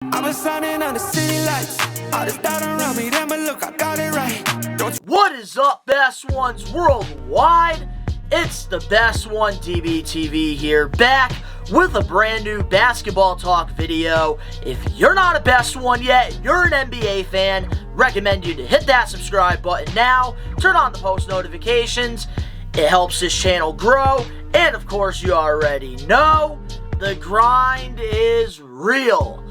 I've been signing on the city lights. All this doubt around me, then but look, I got it right. What is up, Best Ones worldwide? It's the Best One DBTV here, back with a brand new basketball talk video. If you're not a Best One yet, you're an NBA fan, recommend you to hit that subscribe button now, turn on the post notifications. It helps this channel grow, and of course you already know, the grind is real.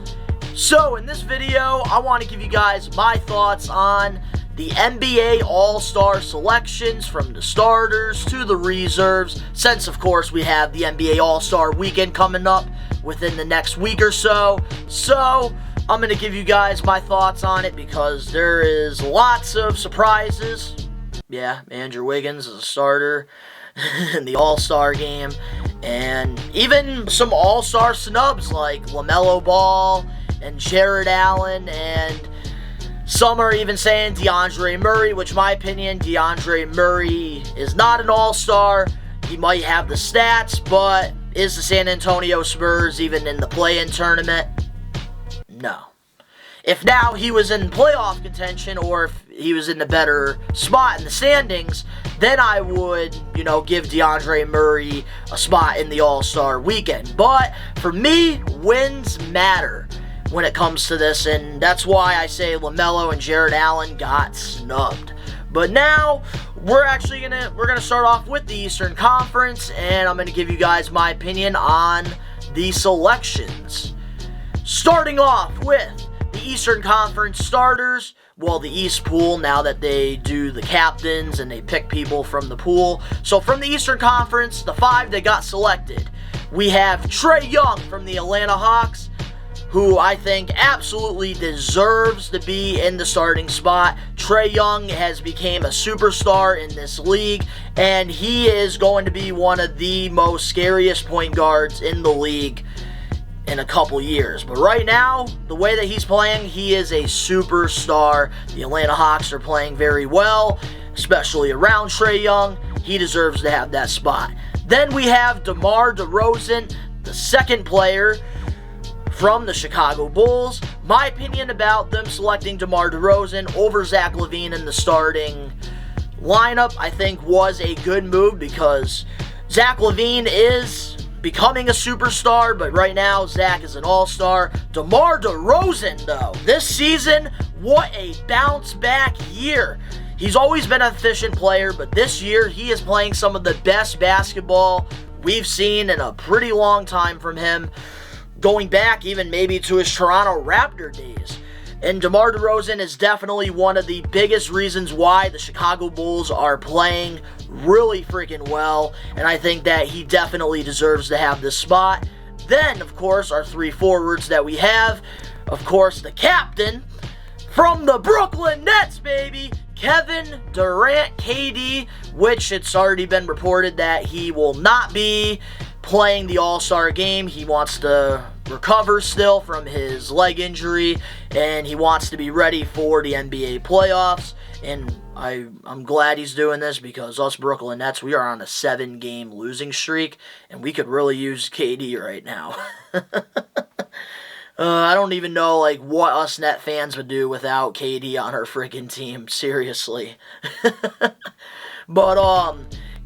So in this video, I want to give you guys my thoughts on the NBA All-Star selections, from the starters to the reserves, since of course we have the NBA All-Star weekend coming up within the next week or so. So I'm going to give you guys my thoughts on it because there is lots of surprises. Yeah, Andrew Wiggins is a starter in the All-Star game, and even some All-Star snubs like LaMelo Ball and Jared Allen, and some are even saying DeAndre Murray, which in my opinion, DeAndre Murray is not an all-star. He might have the stats, but is the San Antonio Spurs even in the play-in tournament? No. If now he was in playoff contention, or if he was in the better spot in the standings, then I would, give DeAndre Murray a spot in the All-Star weekend. But for me, wins matter when it comes to this, and that's why I say LaMelo and Jared Allen got snubbed. But now we're gonna start off with the Eastern Conference, and I'm gonna give you guys my opinion on the selections. Starting off with the Eastern Conference starters, well, the East pool, now that they do the captains and they pick people from the pool. So from the Eastern Conference, the 5 that got selected, we have Trey Young from the Atlanta Hawks, who I think absolutely deserves to be in the starting spot. Trey Young has become a superstar in this league, and he is going to be one of the most scariest point guards in the league in a couple years. But right now, the way that he's playing, he is a superstar. The Atlanta Hawks are playing very well, especially around Trey Young. He deserves to have that spot. Then we have DeMar Derozan, the second player from the Chicago Bulls. My opinion about them selecting DeMar Derozan over Zach Levine in the starting lineup, I think, was a good move, because Zach Levine is becoming a superstar, but right now Zach is an all-star. DeMar Derozan, though, this season, what a bounce back year. He's always been an efficient player, but this year he is playing some of the best basketball we've seen in a pretty long time from him, going back even maybe to his Toronto Raptor days. And DeMar Derozan is definitely one of the biggest reasons why the Chicago Bulls are playing really freaking well, and I think that he definitely deserves to have this spot. Then, of course, our 3 forwards that we have, of course, the captain from the Brooklyn Nets, baby, Kevin Durant, KD, which it's already been reported that he will not be playing the All-Star game. He wants to recover still from his leg injury, and he wants to be ready for the NBA playoffs. And I'm glad he's doing this, because us Brooklyn Nets, we are on a 7-game losing streak, and we could really use KD right now. I don't even know what us Net fans would do without KD on our freaking team, seriously. But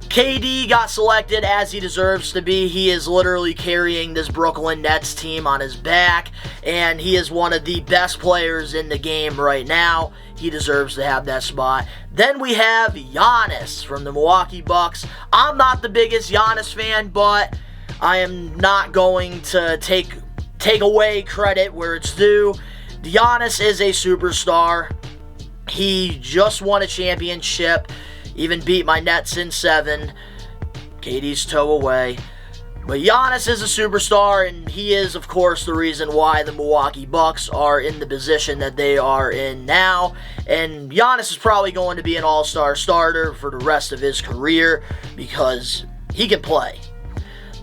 KD got selected as he deserves to be. He is literally carrying this Brooklyn Nets team on his back, and he is one of the best players in the game right now. He deserves to have that spot. Then we have Giannis from the Milwaukee Bucks. I'm not the biggest Giannis fan, but I am not going to take away credit where it's due. Giannis is a superstar. He just won a championship. Even beat my Nets in 7. KD's toe away. But Giannis is a superstar, and he is, of course, the reason why the Milwaukee Bucks are in the position that they are in now. And Giannis is probably going to be an all-star starter for the rest of his career, because he can play.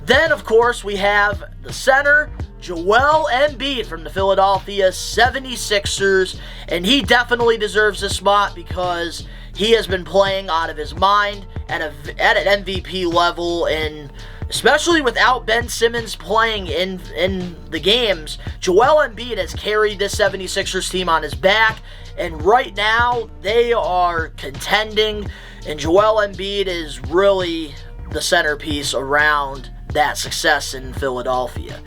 Then, of course, we have the center, Joelle Embiid from the Philadelphia 76ers, and he definitely deserves this spot because he has been playing out of his mind at an MVP level in Especially without Ben Simmons playing in the games, Joelle Embiid has carried this 76ers team on his back, and right now they are contending, and Joelle Embiid is really the centerpiece around that success in Philadelphia.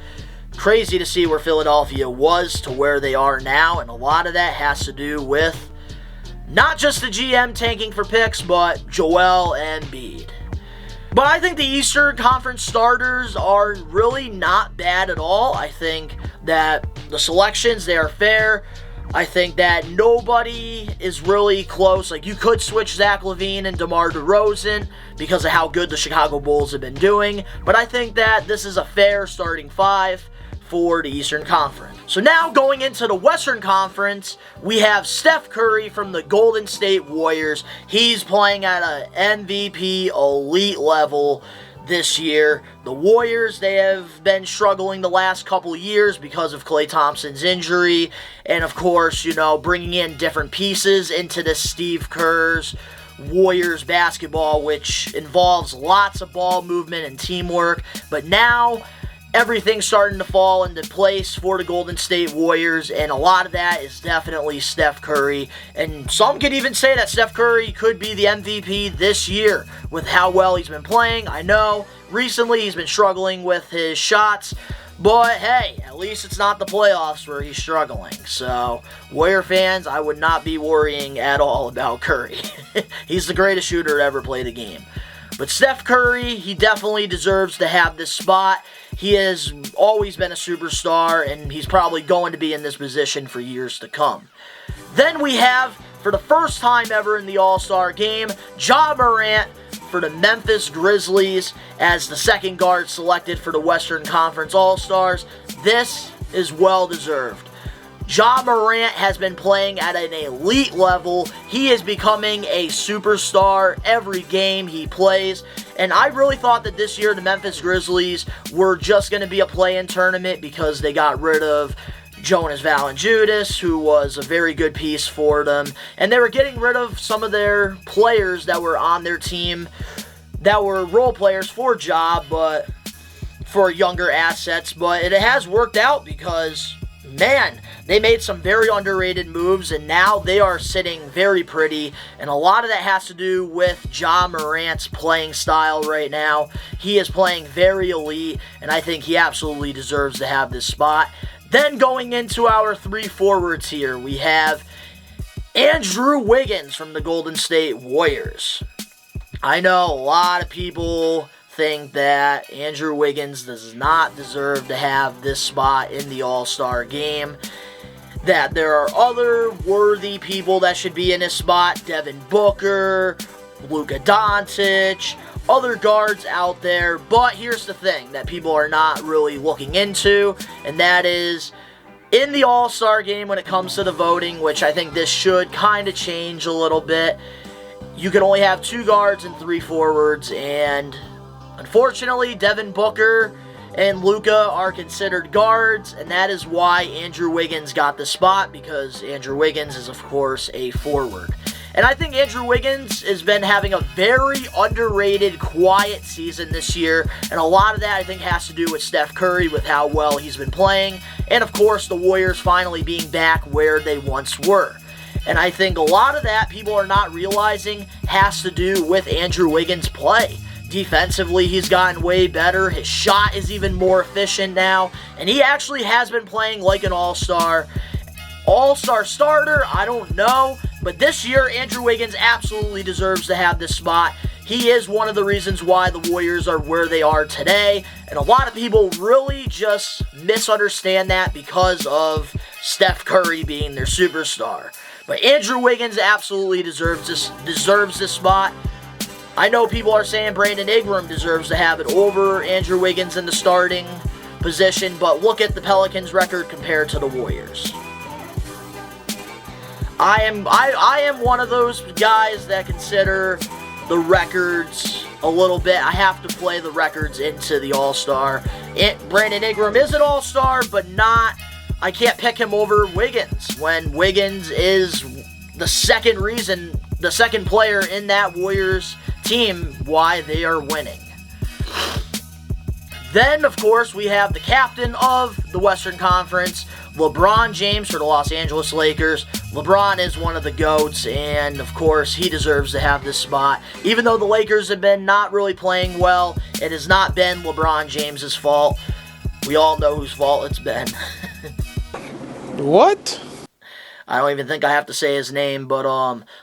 Crazy to see where Philadelphia was to where they are now, and a lot of that has to do with not just the GM tanking for picks, but Joelle Embiid. But I think the Eastern Conference starters are really not bad at all. I think that the selections, they are fair. I think that nobody is really close. Like, you could switch Zach Levine and DeMar DeRozan because of how good the Chicago Bulls have been doing. But I think that this is a fair starting five for the Eastern Conference. So now going into the Western Conference, we have Steph Curry from the Golden State Warriors. He's playing at an MVP elite level this year. The Warriors, they have been struggling the last couple years because of Klay Thompson's injury, and of course, bringing in different pieces into the Steve Kerr's Warriors basketball, which involves lots of ball movement and teamwork. But now everything's starting to fall into place for the Golden State Warriors, and a lot of that is definitely Steph Curry. And some could even say that Steph Curry could be the MVP this year with how well he's been playing. I know recently he's been struggling with his shots, but hey, at least it's not the playoffs where he's struggling. So, Warrior fans, I would not be worrying at all about Curry. He's the greatest shooter to ever play the game. But Steph Curry, he definitely deserves to have this spot. He has always been a superstar, and he's probably going to be in this position for years to come. Then we have, for the first time ever in the All-Star game, Marant for the Memphis Grizzlies as the second guard selected for the Western Conference All-Stars. This is well-deserved. Morant has been playing at an elite level. He is becoming a superstar every game he plays. And I really thought that this year the Memphis Grizzlies were just going to be a play-in tournament because they got rid of Jonas Valanciunas, who was a very good piece for them. And they were getting rid of some of their players that were on their team that were role players for but for younger assets. But it has worked out because, man, they made some very underrated moves, and now they are sitting very pretty, and a lot of that has to do with Morant's playing style right now. He is playing very elite, and I think he absolutely deserves to have this spot. Then going into our three forwards here, we have Andrew Wiggins from the Golden State Warriors. I know a lot of people think that Andrew Wiggins does not deserve to have this spot in the All-Star game, that there are other worthy people that should be in this spot, Devin Booker, Luka Doncic, other guards out there. But here's the thing that people are not really looking into, and that is in the All-Star game when it comes to the voting, which I think this should kind of change a little bit. You can only have 2 guards and 3 forwards, and unfortunately, Devin Booker and Luka are considered guards, and that is why Andrew Wiggins got the spot, because Andrew Wiggins is, of course, a forward. And I think Andrew Wiggins has been having a very underrated, quiet season this year, and a lot of that, I think, has to do with Steph Curry, with how well he's been playing, and, of course, the Warriors finally being back where they once were. And I think a lot of that, people are not realizing, has to do with Andrew Wiggins' play. Defensively, he's gotten way better. His shot is even more efficient now. And he actually has been playing like an all-star. All-star starter, I don't know. But this year, Andrew Wiggins absolutely deserves to have this spot. He is one of the reasons why the Warriors are where they are today. And a lot of people really just misunderstand that because of Steph Curry being their superstar. But Andrew Wiggins absolutely deserves this spot. I know people are saying Brandon Ingram deserves to have it over Andrew Wiggins in the starting position, but look at the Pelicans' record compared to the Warriors. I am one of those guys that consider the records a little bit. I have to play the records into the All-Star. Brandon Ingram is an All-Star, but I can't pick him over Wiggins when Wiggins is the second player in that Warriors team why they are winning. Then, of course, we have the captain of the Western Conference, LeBron James for the Los Angeles Lakers. LeBron is one of the GOATs, and of course, he deserves to have this spot. Even though the Lakers have been not really playing well, it has not been LeBron James's fault. We all know whose fault it's been. What? I don't even think I have to say his name, but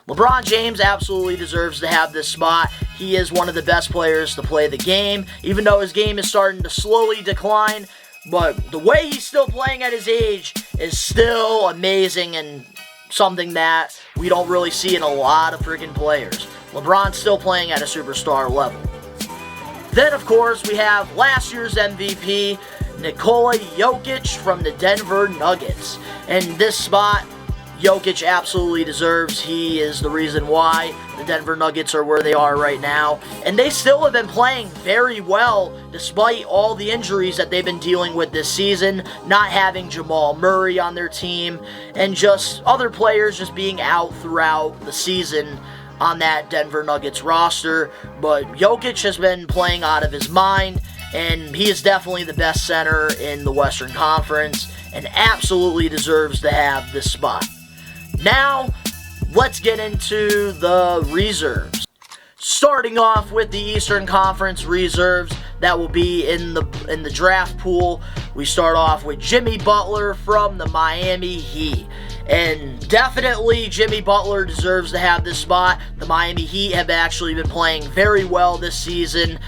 LeBron James absolutely deserves to have this spot. He is one of the best players to play the game, even though his game is starting to slowly decline. But the way he's still playing at his age is still amazing and something that we don't really see in a lot of freaking players. LeBron's still playing at a superstar level. Then, of course, we have last year's MVP, Nikola Jokic from the Denver Nuggets. And this spot, Jokic absolutely deserves. He is the reason why the Denver Nuggets are where they are right now. And they still have been playing very well despite all the injuries that they've been dealing with this season, not having Jamal Murray on their team, and just other players just being out throughout the season on that Denver Nuggets roster. But Jokic has been playing out of his mind, and he is definitely the best center in the Western Conference and absolutely deserves to have this spot. Now, let's get into the reserves. Starting off with the Eastern Conference reserves that will be in the draft pool, we start off with Jimmy Butler from the Miami Heat. And definitely Jimmy Butler deserves to have this spot. The Miami Heat have actually been playing very well this season,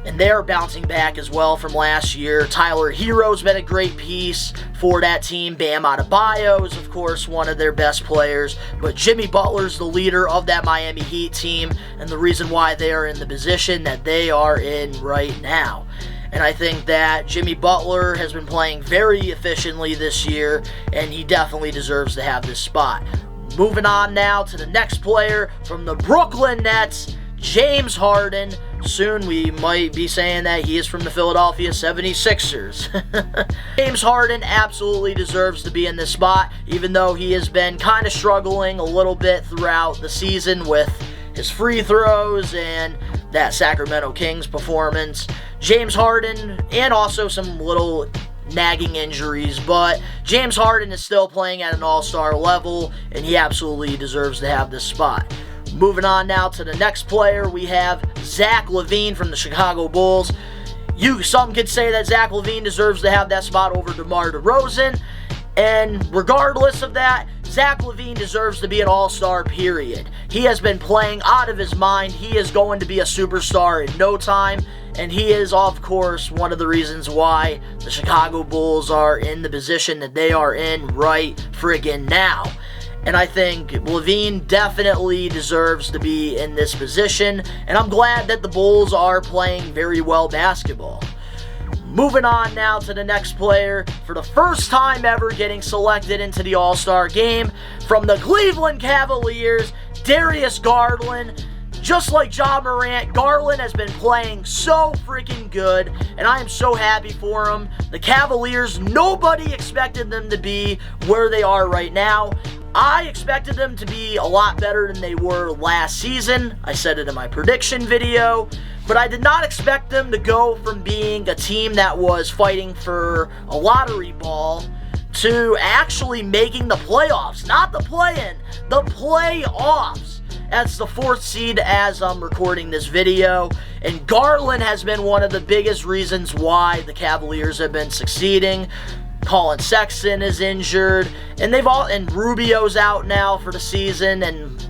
and they're bouncing back as well from last year. Tyler Hero's been a great piece for that team. Bam Adebayo is, of course, one of their best players. But Jimmy Butler's the leader of that Miami Heat team, and the reason why they are in the position that they are in right now. And I think that Jimmy Butler has been playing very efficiently this year, and he definitely deserves to have this spot. Moving on now to the next player from the Brooklyn Nets, James Harden. Soon we might be saying that he is from the Philadelphia 76ers. James Harden absolutely deserves to be in this spot, even though he has been kind of struggling a little bit throughout the season with his free throws and that Sacramento Kings performance. James Harden, and also some little nagging injuries, but James Harden is still playing at an all-star level, and he absolutely deserves to have this spot. Moving on now to the next player, we have Zach Levine from the Chicago Bulls. Some could say that Zach Levine deserves to have that spot over DeMar DeRozan, and regardless of that, Zach Levine deserves to be an all-star, period. He has been playing out of his mind. He is going to be a superstar in no time, and he is, of course, one of the reasons why the Chicago Bulls are in the position that they are in right friggin' now. And I think Levine definitely deserves to be in this position, and I'm glad that the Bulls are playing very well basketball. Moving on now to the next player, for the first time ever getting selected into the All-Star game, from the Cleveland Cavaliers, Darius Garland. Just like Ja Morant, Garland has been playing so freaking good, and I am so happy for him. The Cavaliers, nobody expected them to be where they are right now. I expected them to be a lot better than they were last season. I said it in my prediction video. But I did not expect them to go from being a team that was fighting for a lottery ball to actually making the playoffs. Not the play-in, the playoffs, as the 4th seed as I'm recording this video. And Garland has been one of the biggest reasons why the Cavaliers have been succeeding. Colin Sexton is injured, and Rubio's out now for the season, and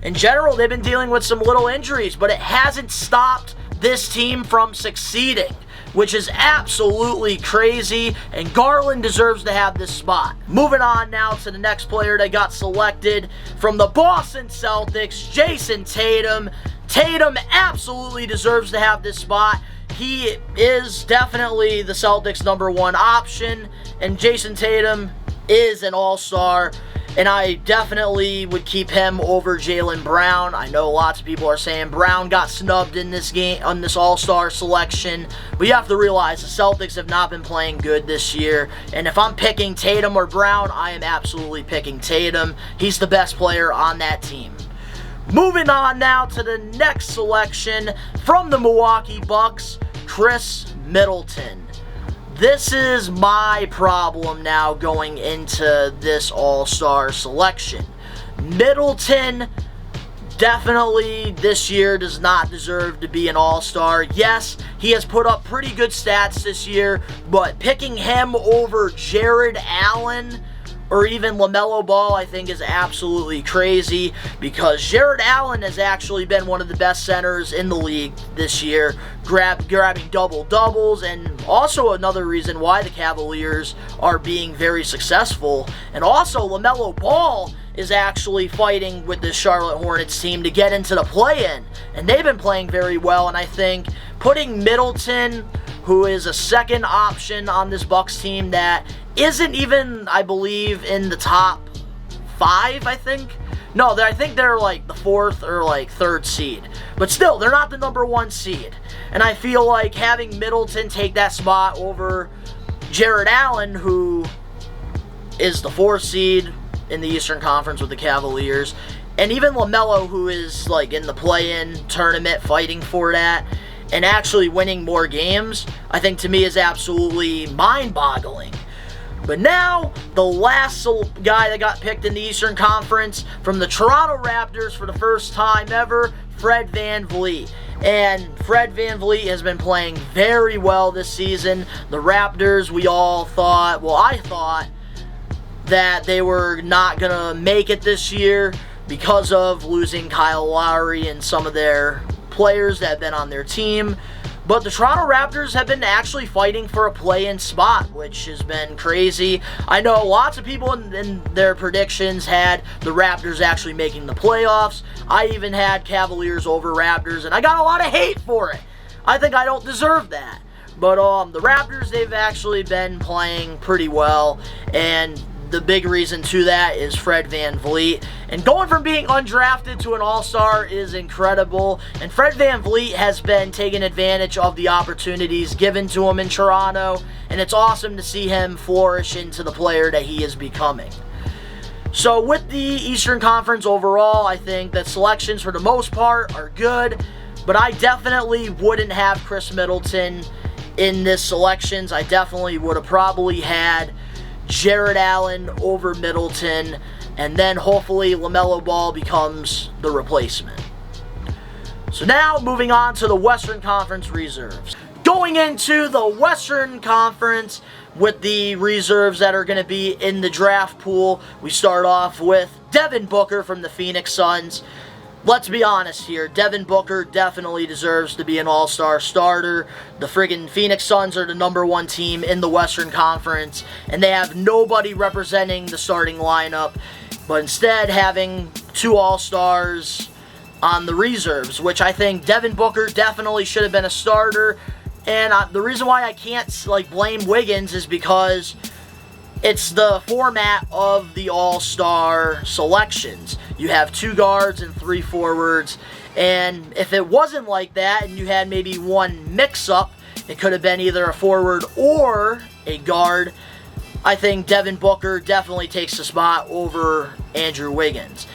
in general, they've been dealing with some little injuries, but it hasn't stopped this team from succeeding, which is absolutely crazy, and Garland deserves to have this spot. Moving on now to the next player that got selected from the Boston Celtics, Jason Tatum. Tatum absolutely deserves to have this spot. He is definitely the Celtics' #1 option, and Jason Tatum is an all-star, and I definitely would keep him over Jaylen Brown. I know lots of people are saying Brown got snubbed in this game, on this all-star selection, but you have to realize the Celtics have not been playing good this year, and if I'm picking Tatum or Brown, I am absolutely picking Tatum. He's the best player on that team. Moving on now to the next selection from the Milwaukee Bucks, Chris Middleton. This is my problem now going into this All-Star selection. Middleton definitely this year does not deserve to be an All-Star. Yes, he has put up pretty good stats this year, but picking him over Jared Allen or even LaMelo Ball, I think, is absolutely crazy, because Jared Allen has actually been one of the best centers in the league this year, grabbing double-doubles, and also another reason why the Cavaliers are being very successful. And also, LaMelo Ball is actually fighting with the Charlotte Hornets team to get into the play-in, and they've been playing very well, and I think putting Middleton, who is a second option on this Bucks team that isn't even, I believe, in the top 5, I think. No, I think they're like the 4th or like 3rd seed. But still, they're not the number 1 seed. And I feel like having Middleton take that spot over Jared Allen, who is the 4th seed in the Eastern Conference with the Cavaliers, and even LaMelo, who is like in the play-in tournament fighting for that, and actually winning more games, I think to me is absolutely mind-boggling. But now, the last guy that got picked in the Eastern Conference from the Toronto Raptors for the first time ever, Fred VanVleet. And Fred VanVleet has been playing very well this season. The Raptors, we all thought, well, I thought that they were not going to make it this year because of losing Kyle Lowry and some of their players that have been on their team. But the Toronto Raptors have been actually fighting for a play-in spot, which has been crazy. I know lots of people in their predictions had the Raptors actually making the playoffs. I even had Cavaliers over Raptors, and I got a lot of hate for it. I think I don't deserve that. But the Raptors, they've actually been playing pretty well, and the big reason to that is Fred VanVleet. And going from being undrafted to an all-star is incredible. And Fred VanVleet has been taking advantage of the opportunities given to him in Toronto. And it's awesome to see him flourish into the player that he is becoming. So with the Eastern Conference overall, I think that selections for the most part are good. But I definitely wouldn't have Chris Middleton in this selections. I definitely would have probably had Jared Allen over Middleton, and then hopefully LaMelo Ball becomes the replacement. So now moving on to the Western Conference reserves. Going into the Western Conference with the reserves that are going to be in the draft pool, we start off with Devin Booker from the Phoenix Suns. Let's be honest here, Devin Booker definitely deserves to be an all-star starter. The friggin' Phoenix Suns are the number 1 team in the Western Conference, and they have nobody representing the starting lineup, but instead having 2 all-stars on the reserves, which I think Devin Booker definitely should have been a starter. And the reason why I can't blame Wiggins is because it's the format of the all-star selections. You have 2 guards and 3 forwards, and if it wasn't like that and you had maybe one mix-up, it could have been either a forward or a guard. I think Devin Booker definitely takes the spot over Andrew Wiggins.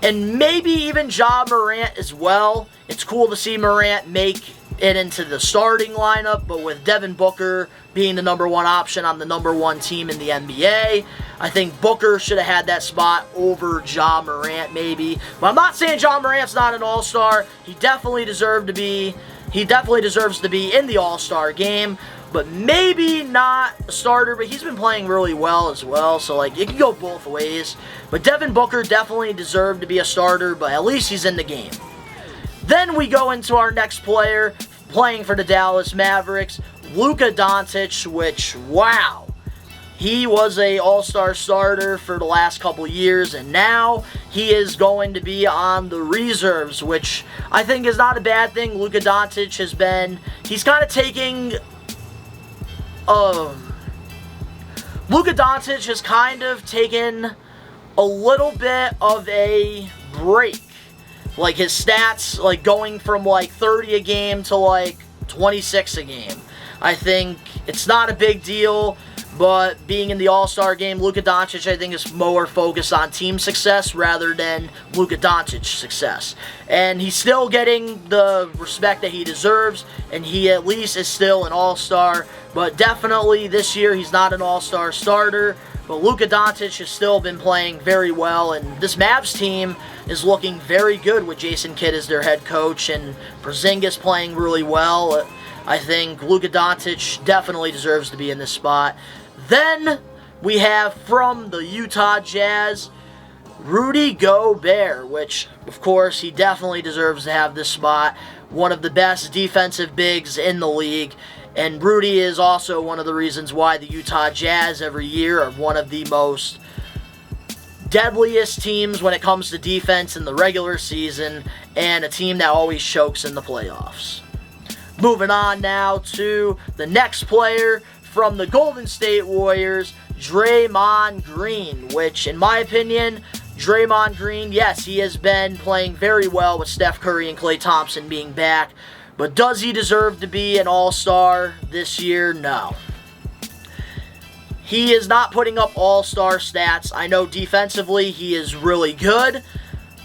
And maybe even Morant as well. It's cool to see Morant make it into the starting lineup, but with Devin Booker being the number 1 option on the number 1 team in the NBA, I think Booker should have had that spot over Morant maybe. But I'm not saying Morant's not an all-star. He definitely deserves to be in the all-star game, but maybe not a starter, but he's been playing really well as well, so it can go both ways. But Devin Booker definitely deserved to be a starter, but at least he's in the game. Then we go into our next player playing for the Dallas Mavericks, Luka Doncic, which, wow. He was a all-star starter for the last couple years, and now he is going to be on the reserves, which I think is not a bad thing. Luka Doncic he's kind of taking, Luka Doncic has kind of taken a little bit of a break. His stats, going from 30 a game to 26 a game. I think it's not a big deal, But being in the All-Star game, Luka Doncic, I think, is more focused on team success rather than Luka Doncic success. And he's still getting the respect that he deserves, and he at least is still an All-Star. But definitely this year, he's not an All-Star starter. But Luka Doncic has still been playing very well, and this Mavs team is looking very good with Jason Kidd as their head coach, and Porzingis playing really well. I think Luka Doncic definitely deserves to be in this spot. Then we have from the Utah Jazz, Rudy Gobert, which, of course, he definitely deserves to have this spot. One of the best defensive bigs in the league. And Rudy is also one of the reasons why the Utah Jazz every year are one of the most deadliest teams when it comes to defense in the regular season, and a team that always chokes in the playoffs. Moving on now to the next player from the Golden State Warriors, Draymond Green, which, in my opinion, Draymond Green, yes, he has been playing very well with Steph Curry and Klay Thompson being back, but does he deserve to be an All-Star this year? No. He is not putting up All-Star stats. I know defensively he is really good,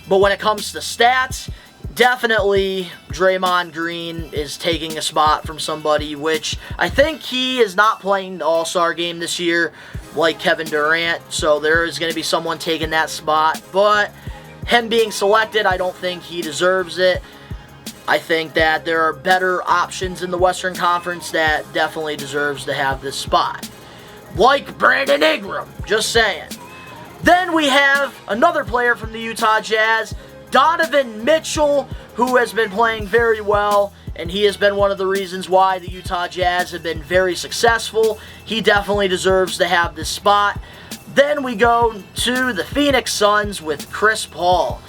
but when it comes to stats, definitely Draymond Green is taking a spot from somebody, which I think he is not playing the All-Star game this year like Kevin Durant, so there is going to be someone taking that spot, but him being selected, I don't think he deserves it. I think that there are better options in the Western Conference that definitely deserves to have this spot. Like Brandon Ingram, just saying. Then we have another player from the Utah Jazz, Donovan Mitchell, who has been playing very well, and he has been one of the reasons why the Utah Jazz have been very successful. He definitely deserves to have this spot. Then we go to the Phoenix Suns with Chris Paul.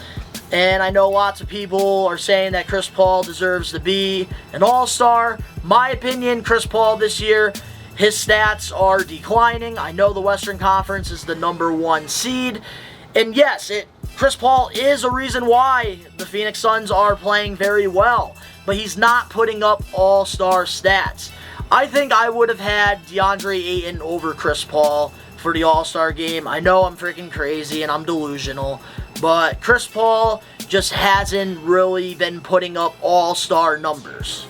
And I know lots of people are saying that Chris Paul deserves to be an All-Star. My opinion, Chris Paul this year, his stats are declining. I know the Western Conference is the #1 seed. And yes, Chris Paul is a reason why the Phoenix Suns are playing very well. But he's not putting up All-Star stats. I think I would have had DeAndre Ayton over Chris Paul for the All-Star game. I know I'm freaking crazy and I'm delusional, but Chris Paul just hasn't really been putting up All-Star numbers.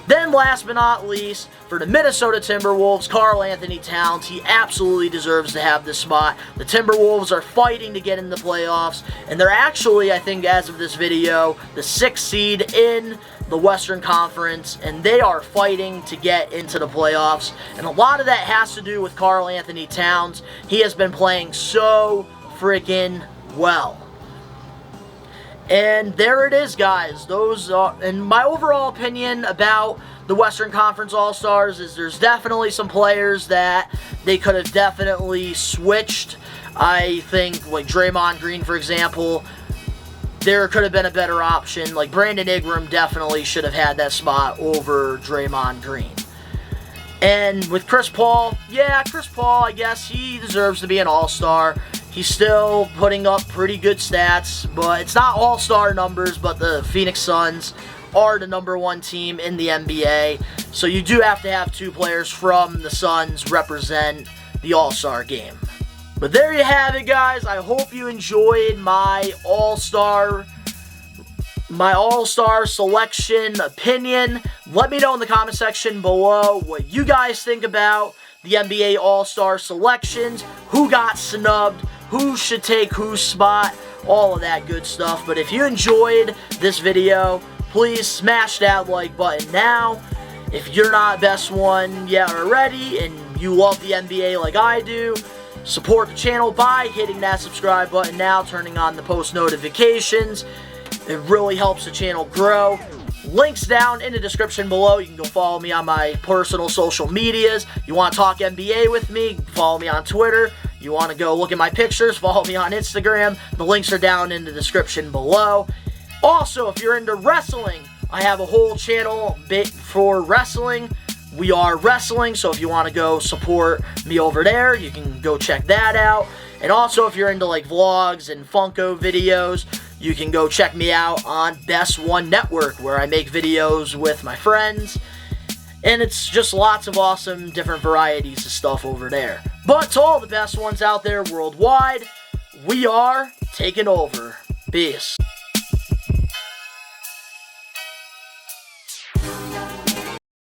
Then last but not least, for the Minnesota Timberwolves, Karl Anthony Towns. He absolutely deserves to have this spot. The Timberwolves are fighting to get in the playoffs, and they're actually, I think as of this video, the 6th seed in the Western Conference, and they are fighting to get into the playoffs. And a lot of that has to do with Karl Anthony Towns. He has been playing so freaking well. And there it is, guys. Those are, and my overall opinion about the Western Conference All-Stars is there's definitely some players that they could have definitely switched. I think, like Draymond Green, for example, there could have been a better option. Like Brandon Ingram definitely should have had that spot over Draymond Green. And with Chris Paul, yeah, Chris Paul, I guess he deserves to be an All-Star. He's still putting up pretty good stats, but it's not All-Star numbers, but the Phoenix Suns are the #1 team in the NBA. So you do have to have 2 players from the Suns represent the All-Star game. But there you have it, guys. I hope you enjoyed my All-Star selection opinion. Let me know in the comment section below what you guys think about the NBA All-Star selections, who got snubbed, who should take whose spot, all of that good stuff. But if you enjoyed this video, please smash that like button now. If you're not best one yet already and you love the NBA like I do, support the channel by hitting that subscribe button now, turning on the post notifications. It really helps the channel grow. Links down in the description below. You can go follow me on my personal social medias. You want to talk NBA with me, follow me on Twitter. You want to go look at my pictures, follow me on Instagram. The links are down in the description below. Also, if you're into wrestling, I have a whole channel bit for wrestling. We Are Wrestling, so if you want to go support me over there, you can go check that out. And also, if you're into like vlogs and Funko videos, you can go check me out on Best One Network, where I make videos with my friends. And it's just lots of awesome different varieties of stuff over there. But to all the best ones out there worldwide, we are taking over. Peace.